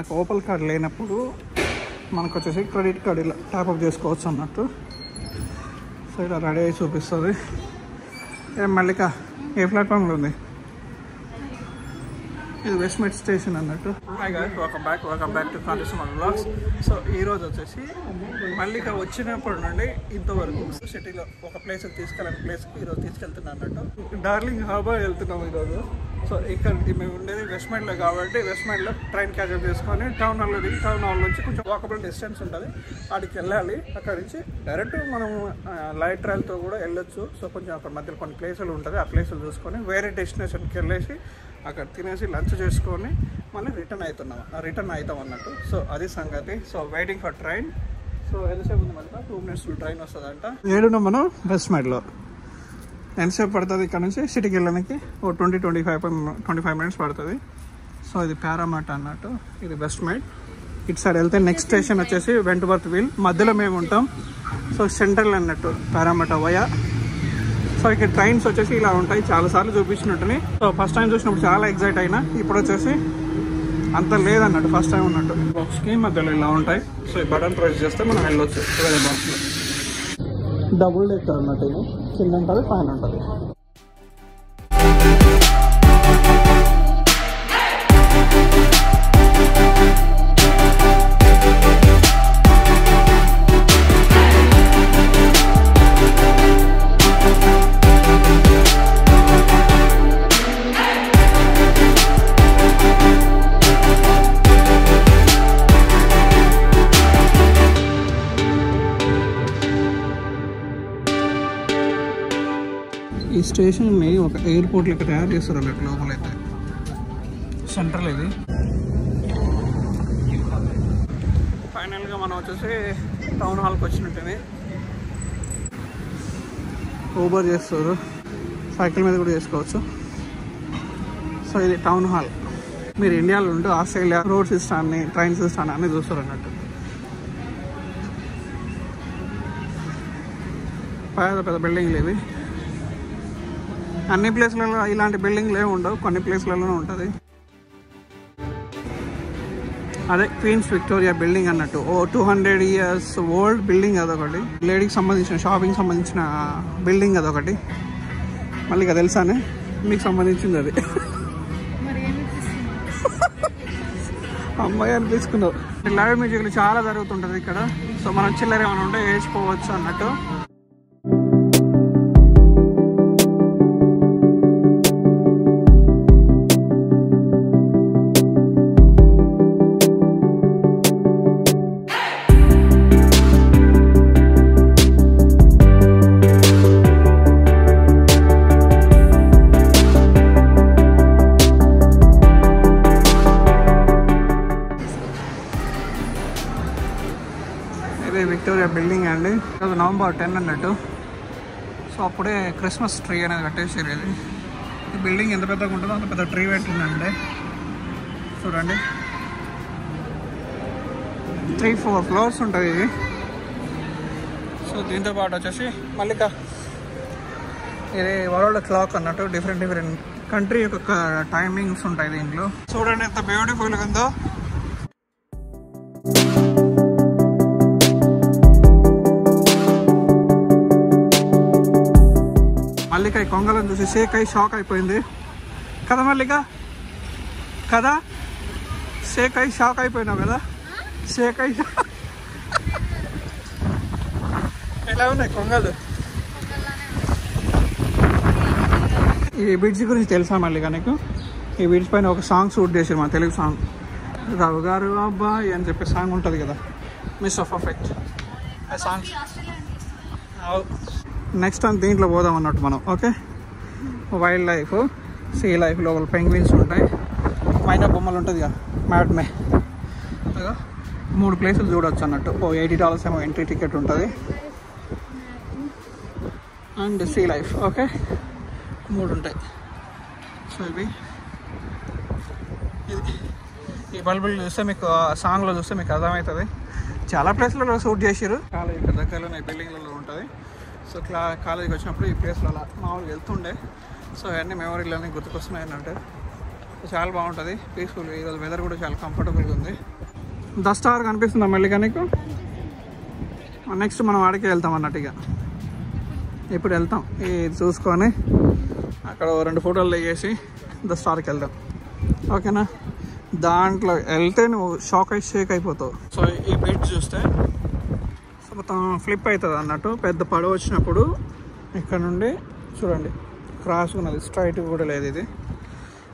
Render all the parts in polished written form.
మనకు Opal card లేనప్పుడు మనకు వచ్చేసి క్రెడిట్ కార్డ్ ఇలా ట్యాప్అప్ చేసుకోవచ్చు అన్నట్టు. సో ఇలా రెడీ అయ్యి చూపిస్తుంది. మల్లిక ఏ ప్లాట్ఫామ్లో ఉంది? ఇది వెస్ట్మెట్ స్టేషన్ అన్నట్టు. Hi guys, welcome back to contest మన వ్లాగ్స్. సో ఈరోజు వచ్చేసి మల్లిక వచ్చినప్పటి నుండి ఇంతవరకు సిటీలో ఒక ప్లేస్కి తీసుకెళ్ళని ప్లేస్కి ఈరోజు తీసుకెళ్తున్నాను అన్నట్టు. డార్లింగ్ హార్బర్ వెళ్తున్నాము ఈరోజు. సో ఇక్కడ మేము ఉండేది వెస్ట్మెట్లో కాబట్టి వెస్ట్మెట్లో ట్రైన్ క్యాచప్ చేసుకొని టౌన్ హాల్లో దిగి టౌన్ హాల్ నుంచి కొంచెం వాకబుల్ డిస్టెన్స్ ఉంటుంది, అక్కడికి వెళ్ళాలి. అక్కడి నుంచి డైరెక్ట్ మనం లైట్ రైల్తో కూడా వెళ్ళొచ్చు. సో కొంచెం అక్కడ మధ్యలో కొన్ని ప్లేసులు ఉంటుంది, ఆ ప్లేసులు చూసుకొని వేరే డెస్టినేషన్కి వెళ్ళేసి అక్కడ తినేసి లంచ్ చేసుకొని మళ్ళీ రిటర్న్ అవుతాం అన్నట్టు. సో అది సంగతి. So waiting for train. So ఎంతసేపు ఉంది మళ్ళీ 2 minutes ట్రైన్ వస్తుందంట. 7 మనం వెస్ట్మెట్లో. ఎంతసేపు పడుతుంది ఇక్కడ నుంచి సిటీకి వెళ్ళడానికి? ఓ 25 minutes పడుతుంది. సో ఇది పారామాట్ అన్నట్టు, ఇది వెస్ట్మెట్. ఇటు సైడ్ వెళ్తే నెక్స్ట్ స్టేషన్ వచ్చేసి వెంట్వర్త్ వీల్, మధ్యలో మేము ఉంటాం. సో సెంట్రల్ అన్నట్టు పారామాట్ వయా. సో ఇక్కడ ట్రైన్స్ వచ్చేసి ఇలా ఉంటాయి, చాలాసార్లు చూపించినట్టుని. సో ఫస్ట్ టైం చూసినప్పుడు చాలా ఎగ్జైట్ అయినా, ఇప్పుడు వచ్చేసి అంత లేదన్నట్టు ఫస్ట్ టైం ఉన్నట్టు. బాక్స్కి మధ్యలో ఇలా ఉంటాయి. సో ఈ బటన్ ప్రెస్ చేస్తే మనం వెళ్ళొచ్చు వేరే బాక్స్లో. డబుల్ డెక్కర్ అన్నట్టు, ఇది కింద ఉంటుంది పైన ఉంటుంది. ఈ స్టేషన్ని ఒక ఎయిర్పోర్ట్ లెక్క తయారు చేస్తారు అన్నట్టు లోపలైతే. సెంట్రల్ ఇది. ఫైనల్గా మనం వచ్చేసి టౌన్ హాల్కి వచ్చినట్టునే. ఊబర్ చేస్తారు, సైకిల్ మీద కూడా చేసుకోవచ్చు. సో ఇది టౌన్ హాల్. మీరు ఇండియాలో ఉంటూ ఆస్ట్రేలియా రోడ్ సిస్టాన్ని, ట్రైన్ సిస్టాన్ని అన్నీ చూస్తారు అన్నట్టు. పెద్ద బిల్డింగ్లు ఇవి. అన్ని ప్లేస్లలో ఇలాంటి బిల్డింగ్లు ఏమి ఉండవు, కొన్ని ప్లేస్లలోనే ఉంటుంది. అదే క్వీన్స్ విక్టోరియా బిల్డింగ్ అన్నట్టు. 200 years ఓల్డ్ బిల్డింగ్ అదొకటి. లేడీకి సంబంధించిన షాపింగ్ సంబంధించిన బిల్డింగ్ అదొకటి. మళ్ళీ ఇక తెలుసానే మీకు సంబంధించింది అది. అమ్మాయి అనిపించుకున్నావు. లైవ్ మ్యూజిక్లు చాలా జరుగుతుంటుంది ఇక్కడ. సో మనం చిల్లర ఏమైనా ఉంటే వేసిపోవచ్చు అన్నట్టు. విక్టోరియా బిల్డింగ్ అండి. ఈరోజు November 10 అన్నట్టు. సో అప్పుడే క్రిస్మస్ ట్రీ అనేది కట్టేసారు. ఇది ఈ బిల్డింగ్ ఎంత పెద్దగా ఉంటుందో అంత పెద్ద ట్రీ పెట్టిందండి. చూడండి, 3-4 floors ఉంటుంది ఇది. సో దీంతో పాటు వచ్చేసి మళ్ళీ ఇది వరల్డ్ క్లాక్ అన్నట్టు. డిఫరెంట్ కంట్రీ యొక్క టైమింగ్స్ ఉంటాయి దీంట్లో. చూడండి ఎంత బ్యూటిఫుల్గా ఉందో. మల్లిక ఈ కొంగలను చూసి షేక్ అయి షాక్ అయిపోయింది కదా మల్లిక? కదా, షేక్ అయి షాక్ అయిపోయినావు కదా? షేక్ అయి ఎలా ఉన్నాయి కొంగలు? ఈ బిడ్స్ గురించి తెలుసా మల్లిక నీకు? ఈ బిడ్స్ పైన ఒక సాంగ్ షూట్ చేసారు, మన తెలుగు సాంగ్. రావు గారు అబ్బాయి అని చెప్పే సాంగ్ ఉంటుంది కదా, మిస్టర్ పర్ఫెక్ట్. ఆ సాంగ్ నెక్స్ట్ టైం దీంట్లో పోదాం అన్నట్టు మనం. Okay, wild life, sea life, లోపల పెంగ్విన్స్ ఉంటాయి, మైనా బొమ్మలు ఉంటుంది కదా, మ్యాడ్మే. 3 ప్లేసులు చూడవచ్చు అన్నట్టు. $80 ఏమో ఎంట్రీ టికెట్ ఉంటుంది. And sea life. ఓకే, 3 ఉంటాయి. సో ఇవి ఈ బల్బులు చూస్తే మీకు సాంగ్లో చూస్తే మీకు అర్థమవుతుంది. చాలా ప్లేస్లలో షూట్ చేసారు. కాలేజ్ ఇక్కడ దగ్గరలోనే బిల్డింగ్లలో ఉంటుంది. సో కాలేజీకి వచ్చినప్పుడు ఈ ప్లేస్లో అలా మామూలుగా వెళ్తుండే. సో అవన్నీ మెమరీలన్నీ గుర్తుకొస్తున్నాయి అన్నట్టు. చాలా బాగుంటుంది, పీస్ఫుల్. ఈరోజు వెదర్ కూడా చాలా కంఫర్టబుల్గా ఉంది. ద స్టార్ కనిపిస్తుందా మళ్ళీ నీకు? నెక్స్ట్ మనం ఆడికి వెళ్తాం అన్నట్టు. ఇక ఇప్పుడు వెళ్తాం ఇది చూసుకొని అక్కడ 2 ఫోటోలు దిగేసి ద స్టార్కి వెళ్దాం. ఓకేనా? దాంట్లో వెళ్తే నువ్వు షేక్ అయిపోతావు. సో ఈ బ్రిడ్జ్ చూస్తే మొత్తం ఫ్లిప్ అవుతుంది అన్నట్టు. పెద్ద పడవ వచ్చినప్పుడు ఇక్కడ నుండి చూడండి క్రాస్ ఉన్నది, స్ట్రైట్ కూడా లేదు ఇది.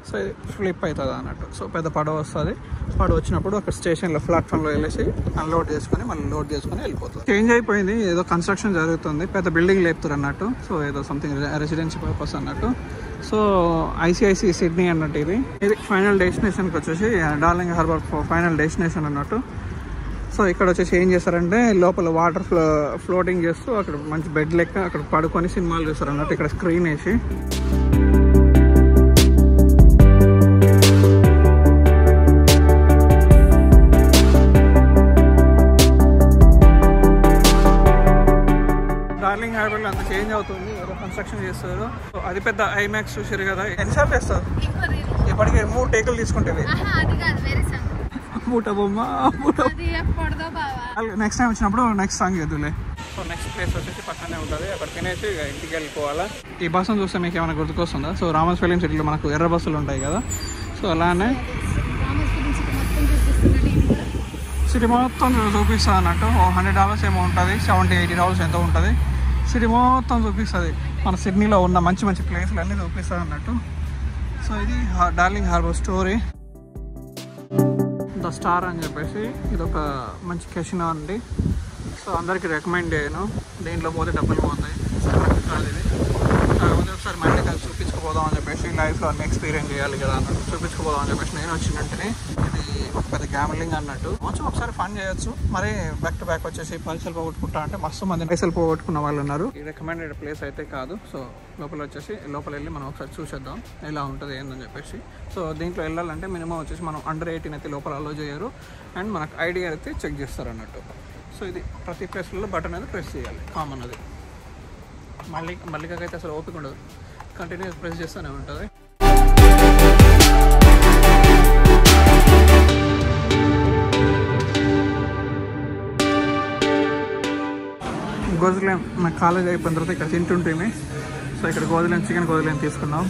సో ఇది ఫ్లిప్ అవుతుంది అన్నట్టు. సో పెద్ద పడవ వస్తుంది. పడవ వచ్చినప్పుడు అక్కడ స్టేషన్లో ప్లాట్ఫామ్లో వెళ్ళేసి అన్లోడ్ చేసుకొని మళ్ళీ లోడ్ చేసుకొని వెళ్ళిపోతుంది. చేంజ్ అయిపోయింది, ఏదో కన్స్ట్రక్షన్ జరుగుతుంది, పెద్ద బిల్డింగ్ లేపుతారు అన్నట్టు. సో ఏదో సంథింగ్ రెసిడెన్సీ పర్పస్ అన్నట్టు. సో ఐసిఐసి సిడ్నీ అన్నట్టు ఇది ఫైనల్ డెస్టినేషన్కి వచ్చేసి డార్లింగ్ హార్బర్ ఫైనల్ డెస్టినేషన్ అన్నట్టు. సో ఇక్కడ వచ్చేసి ఏం చేస్తారంటే లోపల వాటర్ ఫ్లోటింగ్ చేస్తూ అక్కడ మంచి బెడ్ లెక్క అక్కడ పడుకొని సినిమాలు చూస్తారు అన్నట్టు. ఇక్కడ స్క్రీన్ వేసి డార్లింగ్ హార్బర్లో అంత చేంజ్ అవుతుంది, ఏదో కన్స్ట్రక్షన్ చేస్తారు. అది పెద్ద ఐమాక్స్ చూసారు కదా. ఎన్నిసార్లు చేస్తారు? ఇప్పటికే 3 టేకులు తీసుకుంటుంది. నెక్స్ట్ టైం వచ్చినప్పుడు నెక్స్ట్ సాంగ్ చేద్దులే. సో నెక్స్ట్ ప్లేస్ వచ్చేసి పక్కనే ఉంటుంది, అక్కడ తినేసి ఇంటికి వెళ్ళిపోవాలా. ఈ బస్సును చూస్తే మీకు ఏమైనా గుర్తుకొస్తుందా? సో రామోస్ ఫిలిం సిటీలో మనకు ఎర్ర బస్సులు ఉంటాయి కదా. సో అలానే సిటీ మొత్తం చూపిస్తుంది అన్నట్టు. $100 ఏమో ఉంటుంది, $70-80 ఎంతో ఉంటుంది. సిటీ మొత్తం చూపిస్తుంది, మన సిడ్నీలో ఉన్న మంచి మంచి ప్లేస్లు అన్నీ చూపిస్తుంది అన్నట్టు. సో ఇది darling harbour story. The star అని చెప్పేసి ఇది ఒక మంచి కెసినో అండి. సో అందరికీ రికమెండ్ చేయను, దీంట్లో పోతే డబ్బులు పోతాయి. కాదు ఇది, కాకపోతే ఒకసారి మళ్ళీ కలిసి చూపించుకోపోదాం అని చెప్పేసి లైఫ్లో అన్ని ఎక్స్పీరియన్స్ చేయాలి కదా అన్నట్టు చూపించుకోపోదాం అని చెప్పేసి నేను వచ్చినట్టునే. ఇది ఒక పెద్ద గ్యామ్లింగ్ అన్నట్టు. కొంచెం ఒకసారి ఫన్ చేయొచ్చు, మరి బ్యాక్ టు బ్యాక్ వచ్చేసి పైసలు పోగొట్టుకుంటా అంటే మస్తు మంది పైసలు పోగొట్టుకున్న వాళ్ళు ఉన్నారు. ఈ రికమెండెడ్ ప్లేస్ అయితే కాదు. సో లోపల వెళ్ళి మనం ఒకసారి చూసేద్దాం ఎలా ఉంటుంది ఏందని చెప్పేసి. సో దీంట్లో వెళ్ళాలంటే మినిమం వచ్చేసి మనం అండర్ 18 అయితే లోపల అలో చేయరు, అండ్ మనకు ఐడి అయితే చెక్ చేస్తారు అన్నట్టు. సో ఇది ప్రతి ప్లేస్లలో బటన్ అనేది ప్రెస్ చేయాలి, కామన్ అది. మల్లికైతే అసలు ఓపిక ఉండదు, కంటిన్యూస్ ప్రెస్ చేస్తూనే ఉంటుంది. గోధులేం నా కాలేజ్ అయిపోయిన తర్వాత ఇక్కడ తింటుంటేనే. సో ఇక్కడ చికెన్ గోధులేం తీసుకున్నాం.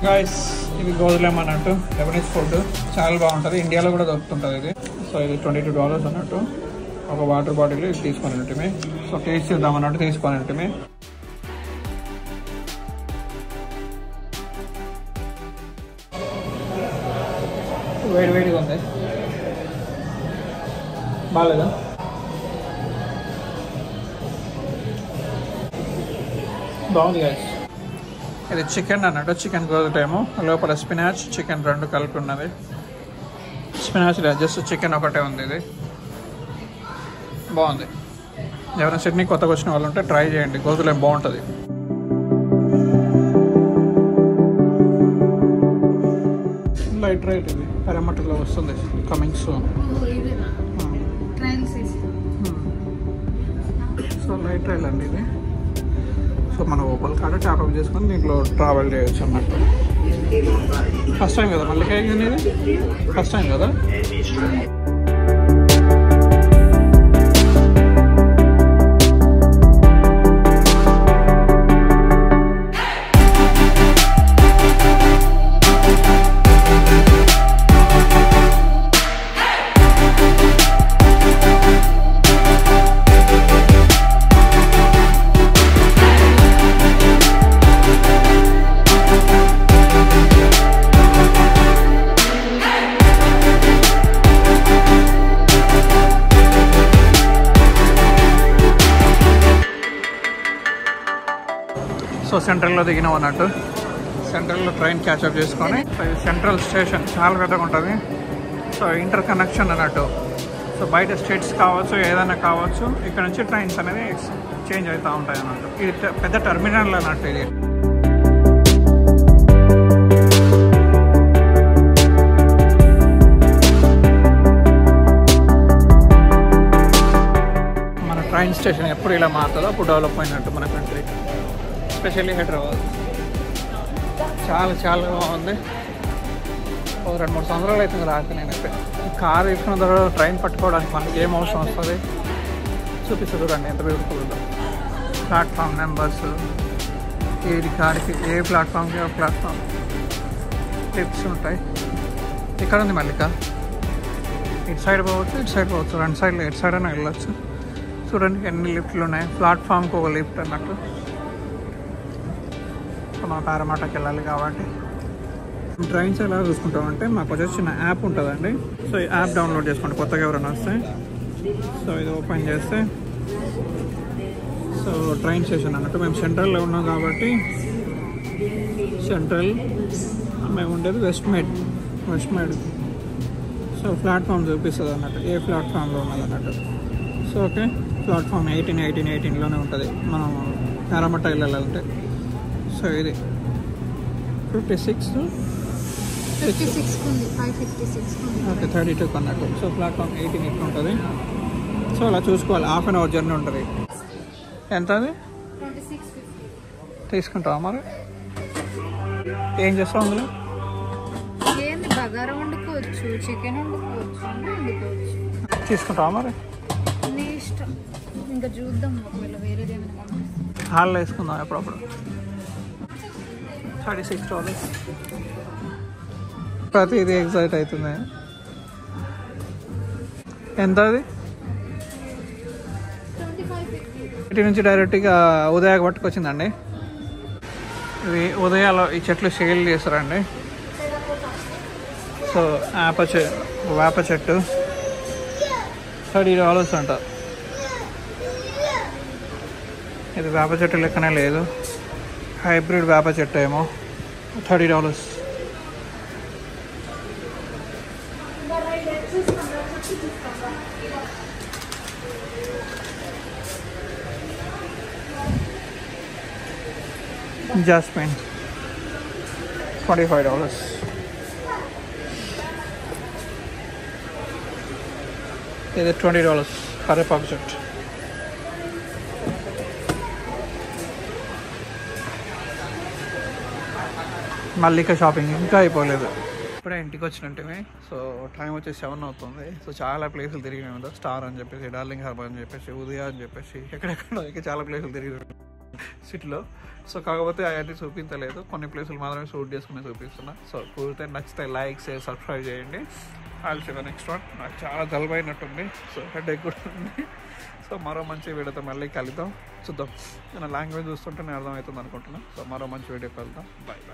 గాయస్ ఇది గోధులేం అన్నట్టు లెబనీస్ ఫుడ్, చాలా బాగుంటుంది. ఇండియాలో కూడా దొరుకుతుంటుంది ఇది. సో ఇది $22 అన్నట్టు. ఒక వాటర్ బాటిల్ ఇది తీసుకొని ఉంటే. సో టేస్ట్ చేద్దాం అన్నట్టు తీసుకొని ఉంటే. వేడిగా ఉంది, బాగాలేదా? బాగుంది గాయస్. ఇది చికెన్ అన్నట్టు, చికెన్ గోధులేమో లోపల స్పినాచ్ చికెన్ 2 కలిపి ఉన్నది. స్పినాచ్ జస్ట్ చికెన్ ఒకటే ఉంది. ఇది బాగుంది. ఎవరైనా సిడ్నీ కొత్తగా వచ్చిన వాళ్ళు ఉంటే ట్రై చేయండి, గోధులేం బాగుంటుంది. లైట్ రైట్ ఇది పెరమటలో వస్తుంది, coming soon. So light rail అండి ఇది. సో మన ఓపల్ కాడ ట్యాప్అప్ చేసుకొని దీంట్లో ట్రావెల్ చేయొచ్చు అన్నట్టు. ఫస్ట్ టైం కదా మళ్ళీ ఇది, ఫస్ట్ టైం కదా. సో సెంట్రల్లో దిగినాం అన్నట్టు. సెంట్రల్లో ట్రైన్ క్యాచ్అప్ చేసుకొని, సెంట్రల్ స్టేషన్ చాలా పెద్దగా ఉంటుంది. సో ఇంటర్ కనెక్షన్ అన్నట్టు. సో బయట స్టేట్స్ కావచ్చు, ఏదైనా కావచ్చు, ఇక్కడ నుంచి ట్రైన్స్ అనేది చేంజ్ అవుతూ ఉంటాయి అన్నట్టు. ఇది పెద్ద టెర్మినల్ అన్నట్టు. ఇది మన ట్రైన్ స్టేషన్ ఎప్పుడు ఇలా మారుతుందో అప్పుడు డెవలప్ అయినట్టు మన కంట్రీ, ఎస్పెషల్లీ హైదరాబాద్. చాలా బాగుంది. 2-3 సంవత్సరాలు అవుతుంది రాక. నేనైతే కార్ వేసుకున్న తర్వాత ట్రైన్ పట్టుకోవడానికి మనకి ఏం అవసరం వస్తుంది చూపిస్తుంది చూడండి ఎంత బ్యూటిఫుల్ ఉందో. ప్లాట్ఫామ్ నెంబర్స్, ఏది కాడికి ఏ ప్లాట్ఫామ్కి ఆ ప్లాట్ఫామ్ టిప్స్ ఉంటాయి. ఇక్కడ ఉంది మల్లిక. ఇటు సైడ్ పోవచ్చు, ఇటు సైడ్ పోవచ్చు, 2 సైడ్లు ఎటు సైడ్ అయినా వెళ్ళొచ్చు. చూడండి ఎన్ని లిఫ్ట్లు ఉన్నాయి. ప్లాట్ఫామ్కి ఒక లిఫ్ట్ అన్నట్టు. మా పారమాటకి వెళ్ళాలి కాబట్టి ట్రైన్స్ ఎలా చూసుకుంటామంటే మాకు వచ్చేసి చిన్న యాప్ ఉంటుందండి. సో ఈ యాప్ డౌన్లోడ్ చేసుకోండి కొత్తగా ఎవరైనా వస్తే. సో ఇది ఓపెన్ చేస్తే సో ట్రైన్ స్టేషన్ అన్నట్టు. మేము సెంట్రల్లో ఉన్నాం కాబట్టి సెంట్రల్, మేము ఉండేది వెస్ట్ మేడ్. సో ప్లాట్ఫామ్ చూపిస్తుంది అన్నట్టు, ఏ ప్లాట్ఫామ్లో ఉన్నది అన్నట్టు. సో ఓకే, ప్లాట్ఫామ్ 18లోనే ఉంటుంది మనం పారమట్ట వెళ్ళాలంటే. సో ఇది 56 ఓకే 32 అన్నట్టు. సో ప్లాట్ఫామ్ 18 ఇట్లా ఉంటుంది. సో అలా చూసుకోవాలి. హాఫ్ అన్ అవర్ జర్నీ ఉంటుంది. ఎంత అది తీసుకుంటావా మరి? ఏం చేస్తావు అందులో? బగారా వండుకోవచ్చు, చికెన్ వండుకోవచ్చు. తీసుకుంటావా మరి? నీ ఇష్టం, ఇంకా చూద్దాం. ఒకవేళ వేరేది ఏమైనా హాల్లో వేసుకుందాం ఎప్పుడప్పుడు. $36 ప్రతిదీ ఎగ్జైట్ అవుతుంది. ఎంత అది? ఇటు నుంచి డైరెక్ట్గా ఉదయాకు పట్టుకొచ్చిందండి. ఇది ఉదయాలో ఈ చెట్లు సేల్ చేస్తారండి. సో వేప చెట్టు $30 అంట. ఇది వేప చెట్టు లెక్కనే లేదు, హైబ్రిడ్ వేప చెట్టు ఏమో. $30. జాస్మిన్ $25. ఇది $20 కరివేపాకు చెట్టు. మల్లిక షాపింగ్ ఇంకా అయిపోలేదు. ఇప్పుడే ఇంటికి వచ్చినట్టే. సో టైం వచ్చేసి 7 అవుతుంది. సో చాలా ప్లేసులు తిరిగినాయి. స్టార్ అని చెప్పేసి, డార్లింగ్ హార్బర్ అని చెప్పేసి, ఉదయ అని చెప్పేసి, ఎక్కడెక్కడో ఇంకా చాలా ప్లేసులు తిరిగినాయి సిటీలో. సో కాకపోతే అవన్నీ చూపించలేదు, కొన్ని ప్లేసులు మాత్రమే షూట్ చేసుకుని చూపిస్తున్నా. సో కుదిరితే నచ్చితే లైక్, షేర్, సబ్స్క్రైబ్ చేయండి. Also next one. నాకు చాలా జలుబైనట్టుంది. సో హెడేక్ కూడా ఉంది. సో మరో మంచి వీడియోతో మళ్ళీ కలుద్దాం. చూద్దాం. నేను లాంగ్వేజ్ చూస్తుంటే నేను అర్థమవుతుంది అనుకుంటున్నాను. సో మరో మంచి వీడియోకి వెళ్దాం. బాయ్.